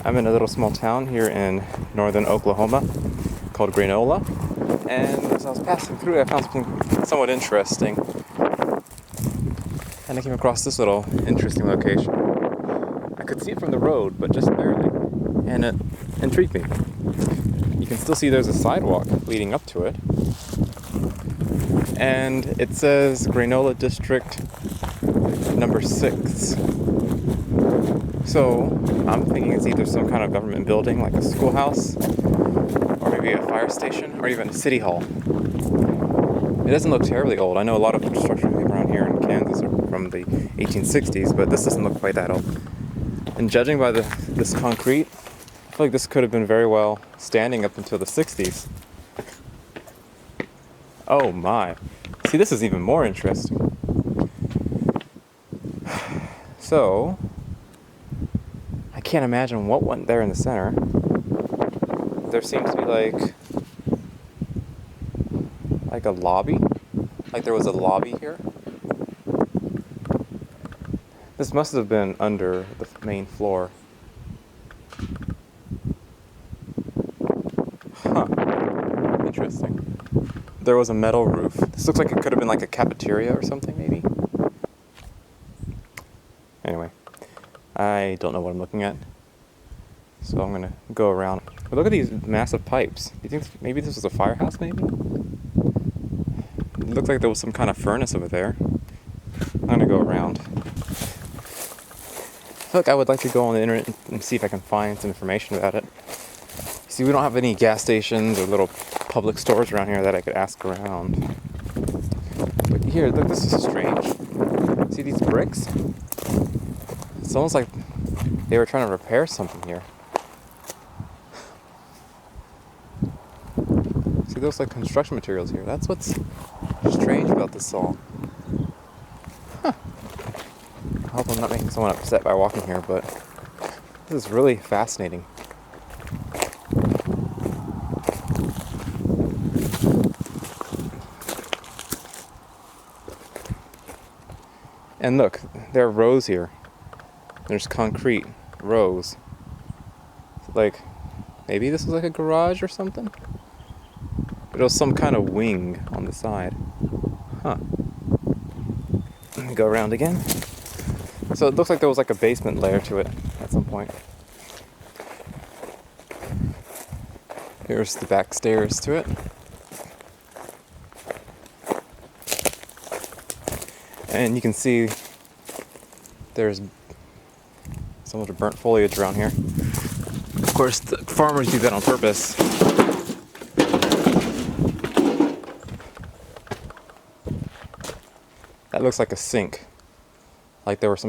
I'm in a little small town here in northern Oklahoma called Grainola, and as I was passing through I found something somewhat interesting, and I came across this little interesting location. I could see it from the road, but just barely, and it intrigued me. You can still see there's a sidewalk leading up to it, and it says Grainola District number 6. So I'm thinking it's either some kind of government building like a schoolhouse, or maybe a fire station, or even a city hall. It doesn't look terribly old. I know a lot of construction around here in Kansas are from the 1860s, but this doesn't look quite that old. And judging by this concrete, I feel like this could have been very well standing up until the 60s. Oh my. See, this is even more interesting. So, I can't imagine what went there in the center. There seems to be like a lobby. Like there was a lobby here. This must have been under the main floor. Huh. Interesting. There was a metal roof. This looks like it could have been like a cafeteria or something, maybe. Anyway, I don't know what I'm looking at, so I'm gonna go around. But look at these massive pipes. Do you think maybe this was a firehouse, maybe? It looked like there was some kind of furnace over there. I'm gonna go around. I feel like I would like to go on the internet and see if I can find some information about it. See, we don't have any gas stations or little public stores around here that I could ask around. But here, look, this is strange. See these bricks? It's almost like they were trying to repair something here. See, those like construction materials here. That's what's strange about this all. Huh. I hope I'm not making someone upset by walking here, but this is really fascinating. And look, there are rows here. There's concrete rows. Like, maybe this was like a garage or something? But it was some kind of wing on the side. Huh. Let me go around again. So it looks like there was like a basement layer to it at some point. Here's the back stairs to it. And you can see there's so much burnt foliage around here. Of course, the farmers do that on purpose. That looks like a sink. Like there was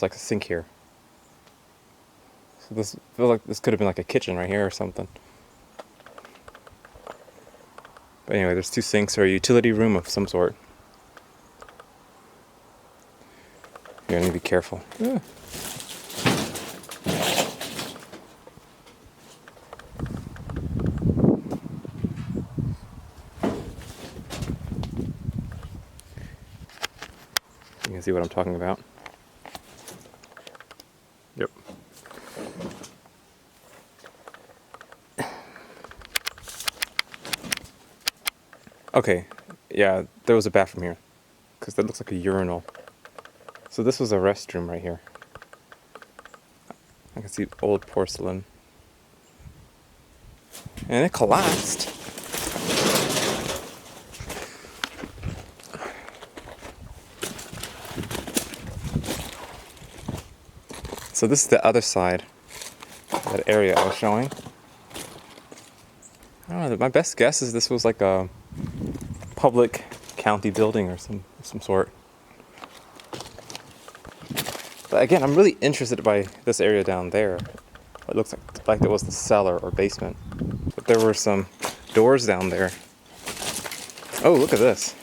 like a sink here. So this feels like this could have been like a kitchen right here or something. But anyway, there's 2 sinks or a utility room of some sort. You're gonna be careful. Yeah. You can see what I'm talking about. Yep. Okay, yeah, there was a bathroom here, because that looks like a urinal. So this was a restroom right here. I can see old porcelain. And it collapsed. So this is the other side of that area I was showing. I don't know, my best guess is this was like a public county building or some sort. But again, I'm really interested by this area down there. It looks like there was the cellar or basement. But there were some doors down there. Oh, look at this.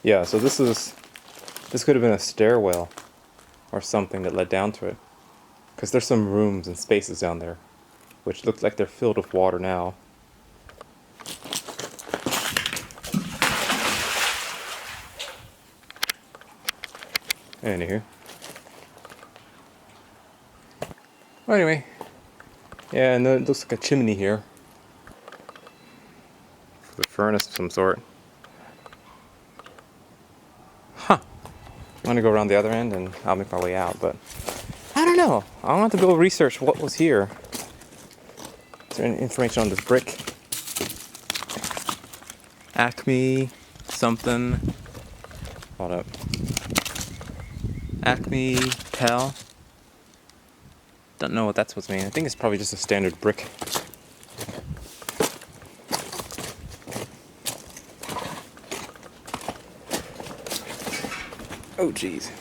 Yeah, so this could have been a stairwell or something that led down to it. Because there's some rooms and spaces down there, which look like they're filled with water now. Anywho. Well, anyway, Yeah, and then it looks like a chimney here. The furnace of some sort. Huh. I'm gonna go around the other end and I'll make my way out, but I don't know. I'll have to go research what was here. Is there any information on this brick? Acme something. Hold up. Acme Pal. Don't know what that's supposed to mean. I think it's probably just a standard brick. Oh geez.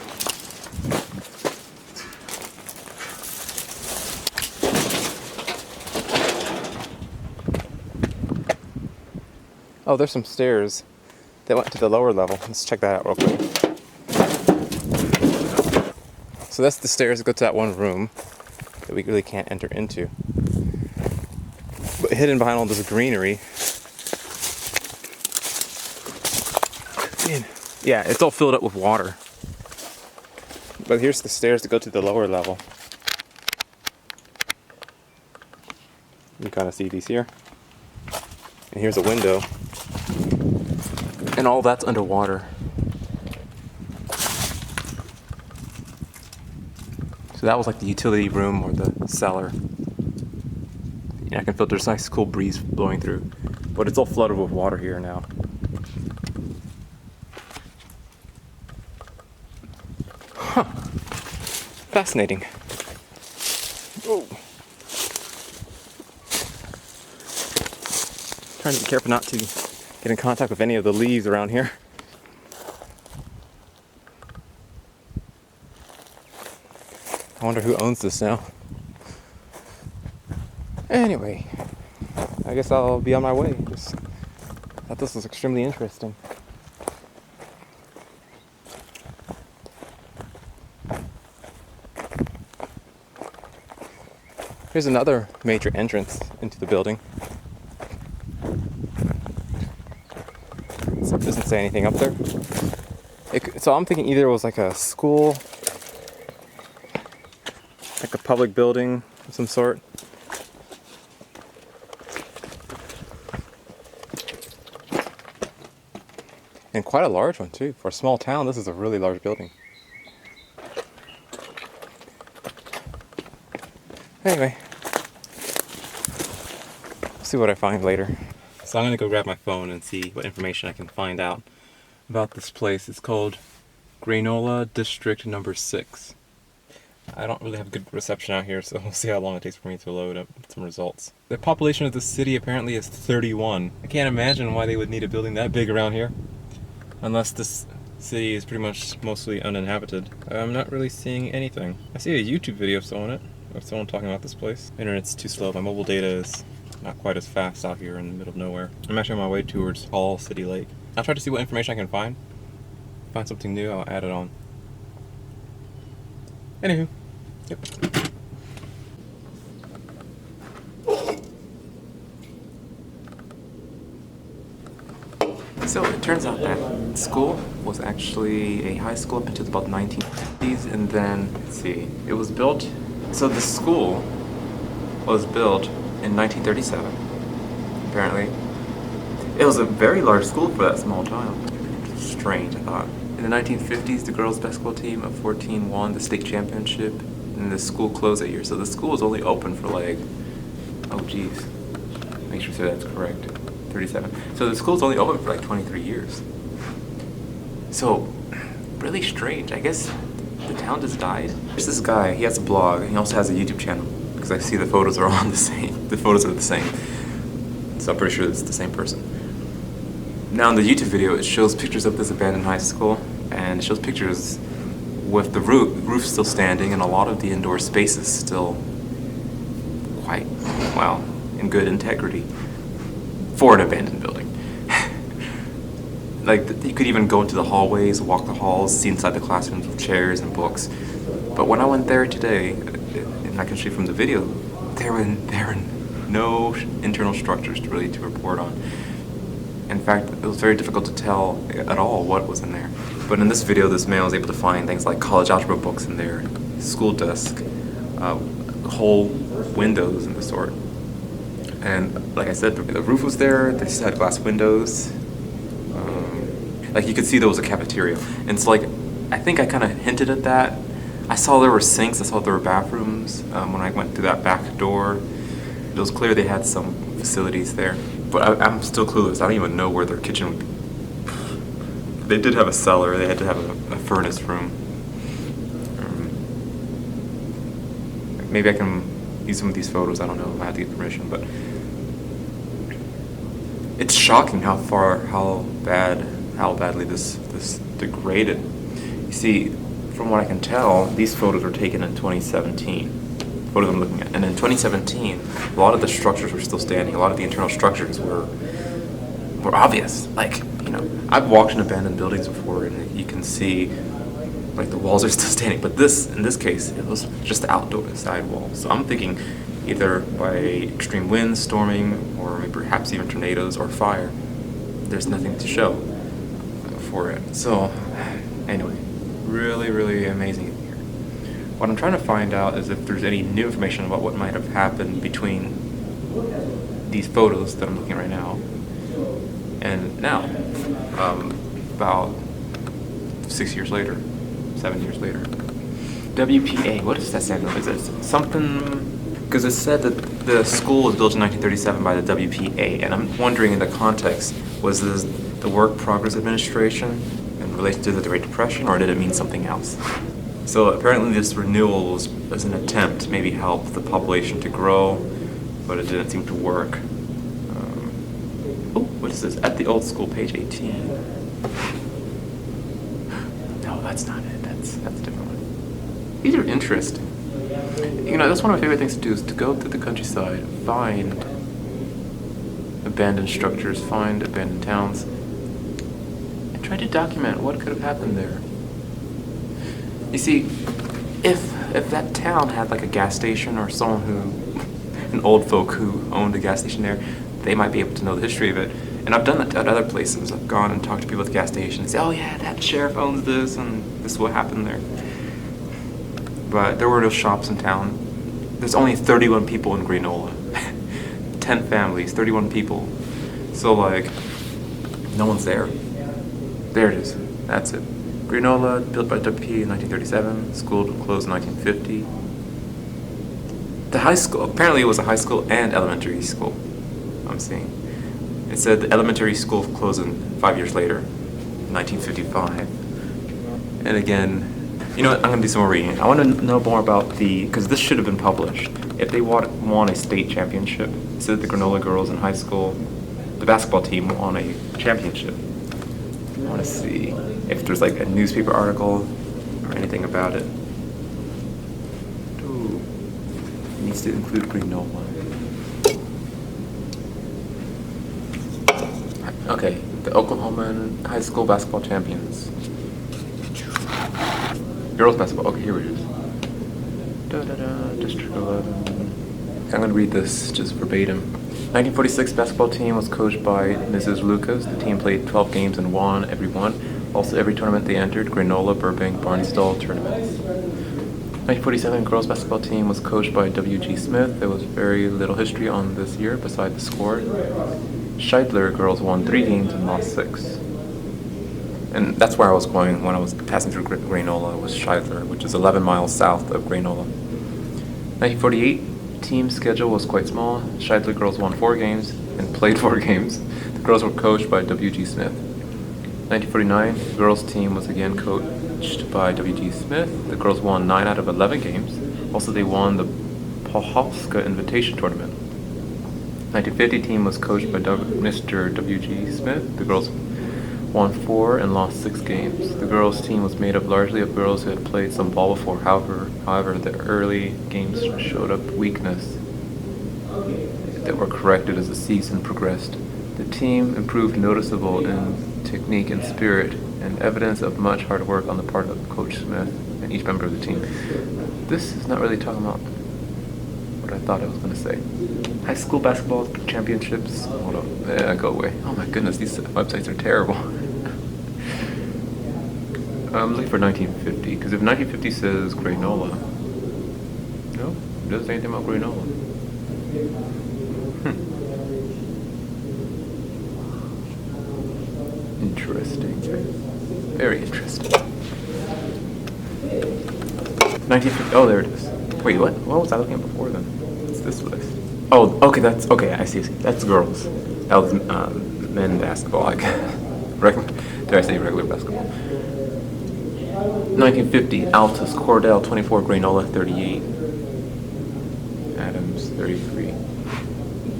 Oh, there's some stairs that went to the lower level. Let's check that out real quick. So that's the stairs that go to that one room that we really can't enter into. But hidden behind all this greenery. Yeah, it's all filled up with water. But here's the stairs that go to the lower level. You can kind of see these here. And here's a window. And all that's underwater. So that was like the utility room or the cellar. Yeah, I can feel there's a nice cool breeze blowing through. But it's all flooded with water here now. Huh. Fascinating. Oh. Trying to be careful not to get in contact with any of the leaves around here. I wonder who owns this now. Anyway, I guess I'll be on my way. Just thought this was extremely interesting. Here's another major entrance into the building. So it doesn't say anything up there. So I'm thinking either it was like a school, like a public building of some sort. And quite a large one too. For a small town, this is a really large building. Anyway, see what I find later. So I'm gonna go grab my phone and see what information I can find out about this place. It's called Grainola District Number 6. I don't really have good reception out here, so we'll see how long it takes for me to load up some results. The population of the city apparently is 31. I can't imagine why they would need a building that big around here. Unless this city is pretty much mostly uninhabited. I'm not really seeing anything. I see a YouTube video of someone talking about this place. Internet's too slow. My mobile data is not quite as fast out here in the middle of nowhere. I'm actually on my way towards Hall City Lake. I'll try to see what information I can find. Find something new, I'll add it on. Anywho, yep. So it turns out that school was actually a high school up until about the 1950s, and then, let's see, it was built, so the school was built in 1937, apparently. It was a very large school for that small town. Strange, I thought. In the 1950s, the girls' basketball team of 14 won the state championship, and the school closed that year. So the school was only open for like, oh geez, make sure that's correct, 37. So the school's only open for like 23 years. So, really strange. I guess the town just died. There's this guy, he has a blog, and he also has a YouTube channel, because I see the photos are all the same. The photos are the same. So I'm pretty sure it's the same person. Now in the YouTube video, it shows pictures of this abandoned high school, and it shows pictures with the roof still standing and a lot of the indoor spaces still quite, well, in good integrity for an abandoned building. Like, you could even go into the hallways, walk the halls, see inside the classrooms with chairs and books. But when I went there today, and I can show you from the video, there were no internal structures to report on. In fact, it was very difficult to tell at all what was in there. But in this video, this man was able to find things like college algebra books in there, school desk, whole windows and the sort. And like I said, the roof was there. They just had glass windows. Like you could see there was a cafeteria. And it's like, I think I kind of hinted at that. I saw there were sinks. I saw there were bathrooms when I went through that back door. It was clear they had some facilities there. But I'm still clueless. I don't even know where their kitchen would be. They did have a cellar. They had to have a furnace room. Maybe I can use some of these photos. I don't know. I have to get permission, but it's shocking how badly this degraded. You see, from what I can tell, these photos were taken in 2017. Photos I'm looking at, and in 2017, a lot of the structures were still standing. A lot of the internal structures were obvious. Like, you know, I've walked in abandoned buildings before, and you can see like the walls are still standing. But in this case, it was just the outdoor side wall. So I'm thinking either by extreme winds, storming, or maybe perhaps even tornadoes or fire, there's nothing to show for it. So anyway, really, really amazing here. What I'm trying to find out is if there's any new information about what might have happened between these photos that I'm looking at right now and now, about 6 years later, 7 years later. WPA, what does that stand for? Is it something? Because it said that the school was built in 1937 by the WPA, and I'm wondering in the context, was this the Work Progress Administration in relation to the Great Depression, or did it mean something else? So apparently this renewal was an attempt to maybe help the population to grow, but it didn't seem to work. What is this? At the old school, page 18. No, that's not it. That's a different one. These are interesting. You know, that's one of my favorite things to do is to go through the countryside, find abandoned structures, find abandoned towns, and try to document what could have happened there. You see, if that town had like a gas station or someone an old folk who owned a gas station there, they might be able to know the history of it. And I've done that at other places. I've gone and talked to people at the gas station and say, oh yeah, that sheriff owns this and this is what happened there. But there were no shops in town. There's only 31 people in Grainola. 10 families, 31 people. So like, no one's there. There it is. That's it. Grainola, built by WP in 1937. School closed in 1950. The high school, apparently it was a high school and elementary school, I'm seeing. It said the elementary school closed 5 years later, 1955. And again, you know what, I'm going to do some more reading. I want to know more about because this should have been published. If they won a state championship, it said the Grainola girls in high school, the basketball team won a championship. I want to see if there's like a newspaper article or anything about it. Ooh, it needs to include Grainola. Okay, the Oklahoman High School basketball champions. Girls basketball. Okay, here it is. District 11. I'm going to read this just verbatim. 1946 basketball team was coached by Mrs. Lucas. The team played 12 games and won every one. Also, every tournament they entered, Grainola, Burbank, Barnstable tournaments. 1947 girls basketball team was coached by W.G. Smith. There was very little history on this year beside the score. Scheidler girls won 3 games and lost 6. And that's where I was going when I was passing through Grainola, was Scheidler, which is 11 miles south of Grainola. 1948 team schedule was quite small. Scheidler girls won 4 games and played 4 games. The girls were coached by W.G. Smith. 1949, the girls team was again coached by W.G. Smith. The girls won 9 out of 11 games. Also, they won the Poholska Invitation Tournament. 1950 team was coached by Mr. W.G. Smith. The girls won 4 and lost 6 games. The girls team was made up largely of girls who had played some ball before. However, the early games showed up weakness that were corrected as the season progressed. The team improved noticeable in technique and spirit, and evidence of much hard work on the part of Coach Smith and each member of the team. This is not really talking about what I thought I was going to say. High school basketball championships. Hold up. Yeah, go away. Oh my goodness, these websites are terrible. I'm looking for 1950, because if 1950 says Grainola, no? doesn't say anything about Grainola. Interesting. Very interesting. 1950. Oh, there it is. Wait, what? What was I looking at before then? It's this list. Oh, okay. That's okay. I see. That's girls. That was men basketball. Like, did I say regular basketball? 1950. Altus, Cordell, 24. Grainola, 38. Adams, 33.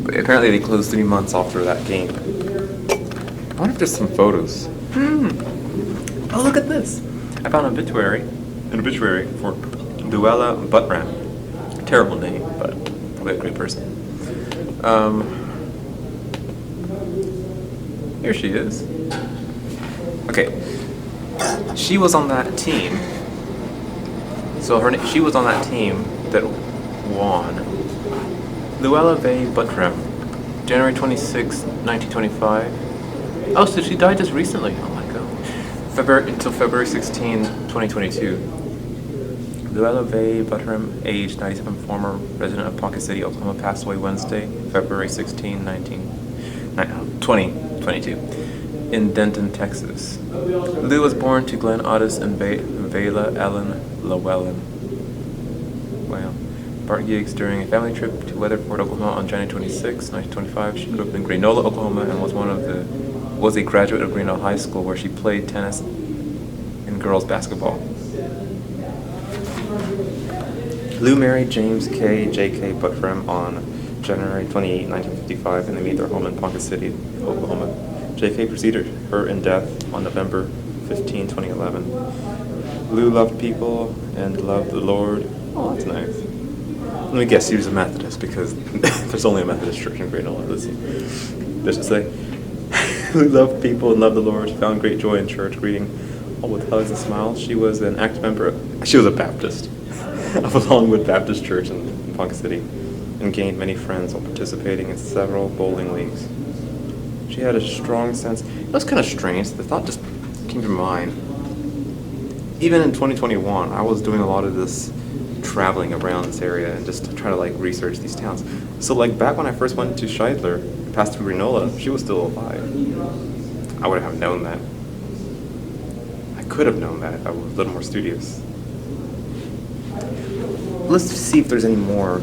But apparently, they closed 3 months after that game. I wonder if there's some photos. Oh, look at this. I found an obituary for Luella Buttram. Terrible name, but probably a great person. Here she is. Okay. She was on that team. So she was on that team that won. Luella Vay Buttram, January 26, 1925. Oh, so she died just recently. Oh my god. Until February 16, 2022. Luella Vay Buttram, age 97, former resident of Ponca City, Oklahoma, passed away Wednesday, February 16, 2022, in Denton, Texas. Lou was born to Glenn Otis and Vela Ellen Llewellyn. Wow. Bart gigs during a family trip to Weatherford, Oklahoma on January 26, 1925. She grew up in Grainola, Oklahoma, and was a graduate of Grainola High School, where she played tennis and girls basketball. Lou married James J.K. Buttram on January 28, 1955, and they meet their home in Ponca City, Oklahoma. J.K. preceded her in death on November 15, 2011. Lou loved people and loved the Lord. Oh, that's nice. Let me guess, he was a Methodist, because there's only a Methodist church in Grainola. Let's see. Does it say? Lou loved people and loved the Lord. She found great joy in church, greeting all with hugs and smiles. She was an active member. She was a Baptist of a Longwood Baptist Church in Ponca City, and gained many friends while participating in several bowling leagues. She had a strong sense. It was kind of strange. The thought just came to mind. Even in 2021, I was doing a lot of this traveling around this area and just trying to like research these towns. So like back when I first went to Scheidler, passed through Grainola, she was still alive. I would have known that. I could have known that if I was a little more studious. Let's see if there's any more,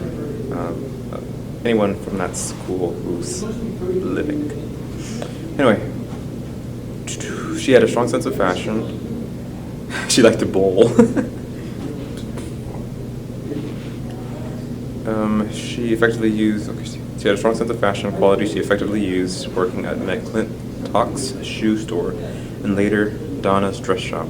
anyone from that school who's living. Anyway, she had a strong sense of fashion. She liked to bowl. She had a strong sense of fashion quality she effectively used working at McClintock's shoe store and later Donna's dress shop.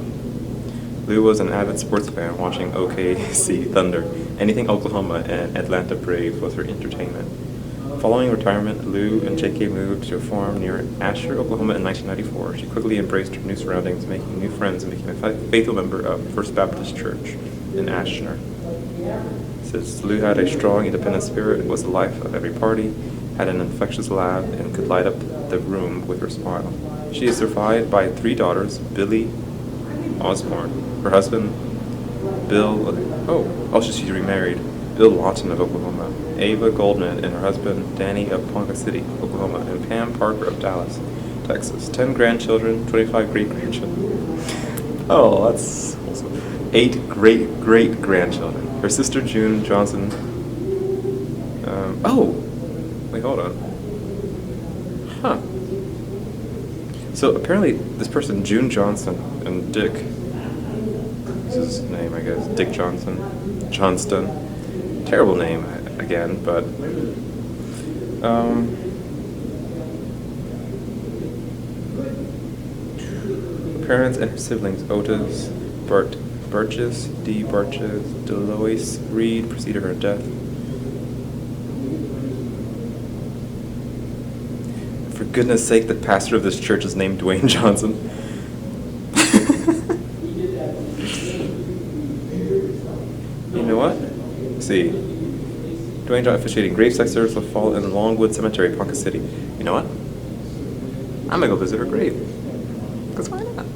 Lou was an avid sports fan, watching OKC Thunder, anything Oklahoma, and Atlanta Braves was her entertainment. Following retirement, Lou and J.K. moved to a farm near Asher, Oklahoma in 1994. She quickly embraced her new surroundings, making new friends, and became a faithful member of First Baptist Church in Asher. Since Lou had a strong, independent spirit, was the life of every party, had an infectious laugh, and could light up the room with her smile. She is survived by 3 daughters, Billy Osborne, her husband, Bill, she's remarried, Bill Lawton of Oklahoma, Ava Goldman and her husband, Danny of Ponca City, Oklahoma, and Pam Parker of Dallas, Texas. 10 grandchildren, 25 great-grandchildren. Oh, that's awesome. 8 great-great-grandchildren. Her sister, June Johnson. Wait, hold on. Huh. So apparently this person, June Johnson and Dick, this is his name, I guess, Dick Johnston. Terrible name, again, but parents and her siblings, Otis, Burgess, D. Burgess, Delois Reed, preceded her death. For goodness sake, the pastor of this church is named Dwayne Johnson. You know what? Let's see. Dwayne Johnson officiating graveside service will fall in Longwood Cemetery, Ponca City. You know what? I'm gonna go visit her grave. Because why not?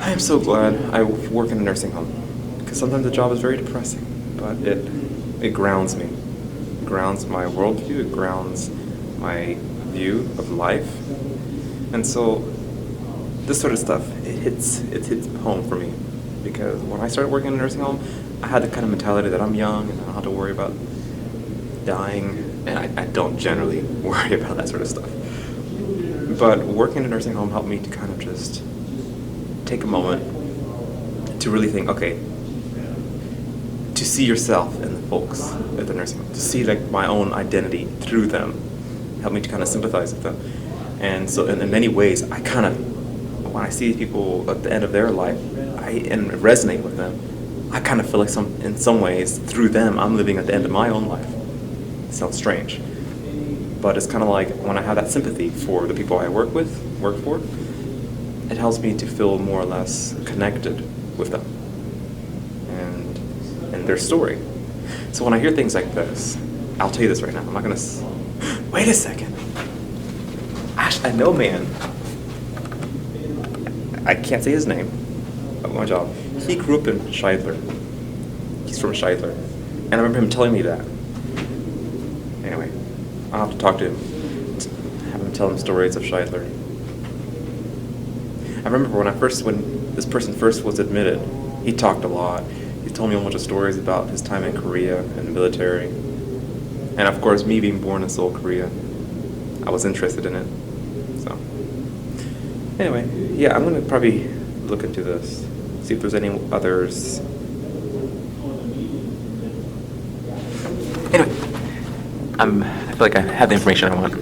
I am so glad I work in a nursing home. Because sometimes the job is very depressing. but it grounds me. It grounds my worldview. It grounds my view of life. And so this sort of stuff, it hits home for me, because when I started working in a nursing home, I had the kind of mentality that I'm young and I don't have to worry about dying, and I don't generally worry about that sort of stuff. But working in a nursing home helped me to kind of just take a moment to really think, okay, to see yourself in the folks at the nursing home, to see like my own identity through them, helped me to kind of sympathize with them. And so in many ways, I kind of, when I see people at the end of their life, and resonate with them, I kind of feel like in some ways, through them, I'm living at the end of my own life. It sounds strange, but it's kind of like when I have that sympathy for the people I work for, it helps me to feel more or less connected with them and their story. So when I hear things like this, I'll tell you this right now. I'm not gonna. Wait a second. I know, man. I can't say his name at my job. He grew up in Scheidler. He's from Scheidler, and I remember him telling me that. Anyway, I'll have to talk to him, have him tell him stories of Scheidler. I remember when this person first was admitted, he talked a lot. He told me a bunch of stories about his time in Korea and the military. And of course, me being born in Seoul, Korea, I was interested in it. So, anyway, yeah, I'm gonna probably look into this, see if there's any others. Anyway, I feel like I have the information I want.